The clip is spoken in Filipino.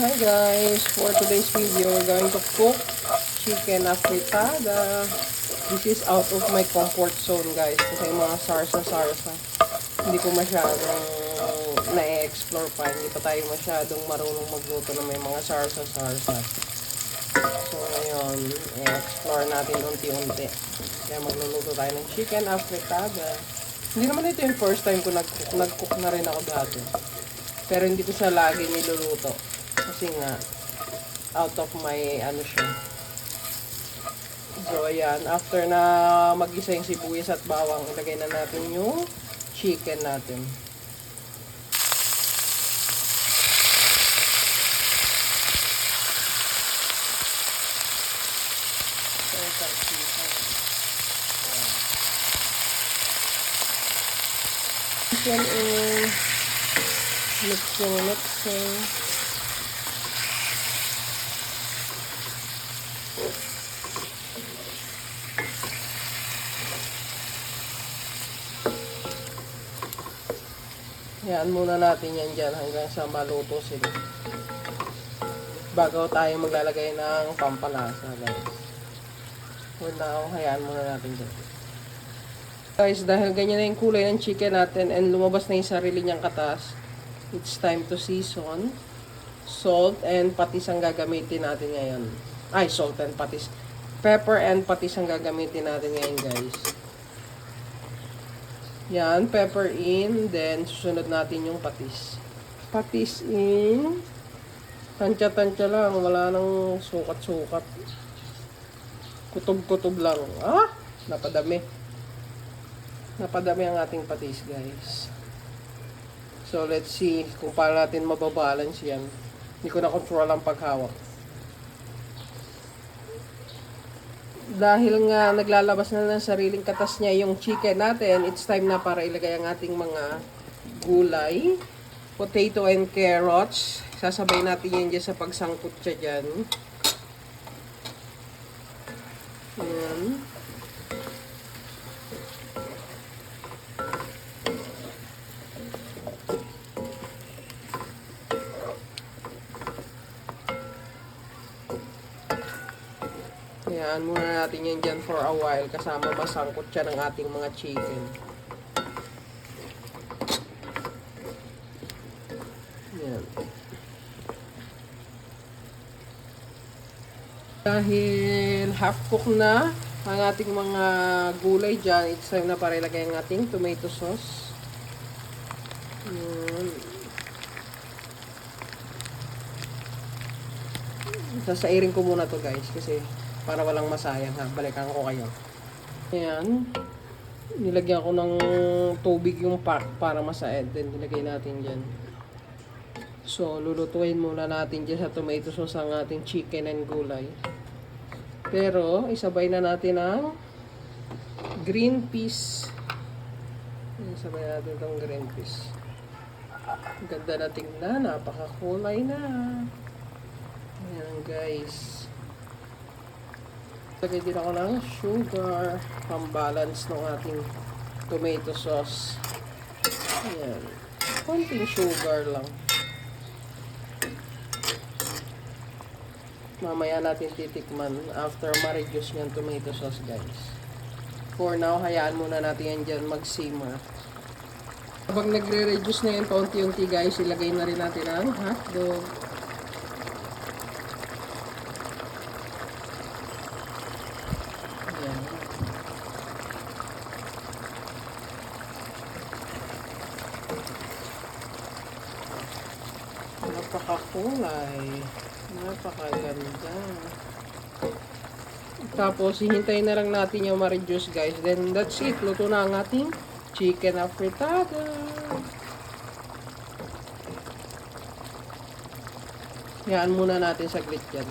Hi guys, for today's video, we're going to cook chicken afritada. This is out of my comfort zone guys, kasi yung mga sarsa-sarsa, hindi ko masyadong na-explore pa, hindi pa tayo masyadong marunong magluto na may mga sarsa-sarsa. So ngayon, i-explore natin unti-unti. Kaya magluluto tayo ng chicken afritada. Hindi naman ito yung first time ko nag-cook na rin ako dati. Pero hindi ko siya lagi niluluto. Kasi nga, out of my, siya. So, ayan. After na mag-isa yung sibuyas at bawang, ilagay na natin yung chicken natin. Chicken is mixing. Yan muna natin yan dyan hanggang sa maluto sila. Bago tayo maglalagay ng pampalasa, guys. For now, hayaan muna natin dyan. Guys, dahil ganyan na yung kulay ng chicken natin and lumabas na yung sarili niyang katas, it's time to season. Salt and patis ang gagamitin natin ngayon. Ay, salt and patis. Pepper and patis ang gagamitin natin ngayon, guys. Yan, pepper in, then susunod natin yung patis. Patis in. Tansya-tansya lang, wala nang sukat-sukat. Kutob-kutob lang. Ah, napadami. Napadami ang ating patis, guys. So, let's see kung paano natin mababalance yan. Hindi ko na control ang paghawak. Dahil nga naglalabas na ng sariling katas niya yung chicken natin, it's time na para ilagay ang ating mga gulay. Potato and carrots. Sasabay natin yan dyan sa pagsangkot siya dyan. Ayan. Ayan, muna natin yan dyan for a while kasama masangkot siya ng ating mga chicken. Ayan. Dahil half cook na ang ating mga gulay dyan, it's time na para ilagay ang ating tomato sauce. Ayan. Sasairin ko muna to guys kasi para walang masayang ha. Balikan ko kayo. Ayan. Nilagyan ko ng tubig yung pot para masaid. Then nilagay natin dyan. So, lulutuin muna natin dyan sa tomato sauce ang ating chicken and gulay. Pero, isabay na natin ang green peas. Isabay natin itong green peas. Ganda na tingnan. Napakakulay na. Ayan guys. Lagay din ako ng sugar pang-balance ng ating tomato sauce. Ayan. Konting sugar lang. Mamaya natin titikman after ma-reduce yung tomato sauce, guys. For now, hayaan muna natin yan dyan mag-simmer. Habang nagre-reduce na yan paunti-unti, guys, ilagay na rin natin ang hotdog. Napakakulay. Napakaganda. Tapos, hihintayin na lang natin yung ma-reduce, guys. Then, that's it. Luto na ang ating chicken afritada. Yan muna natin saglit yan.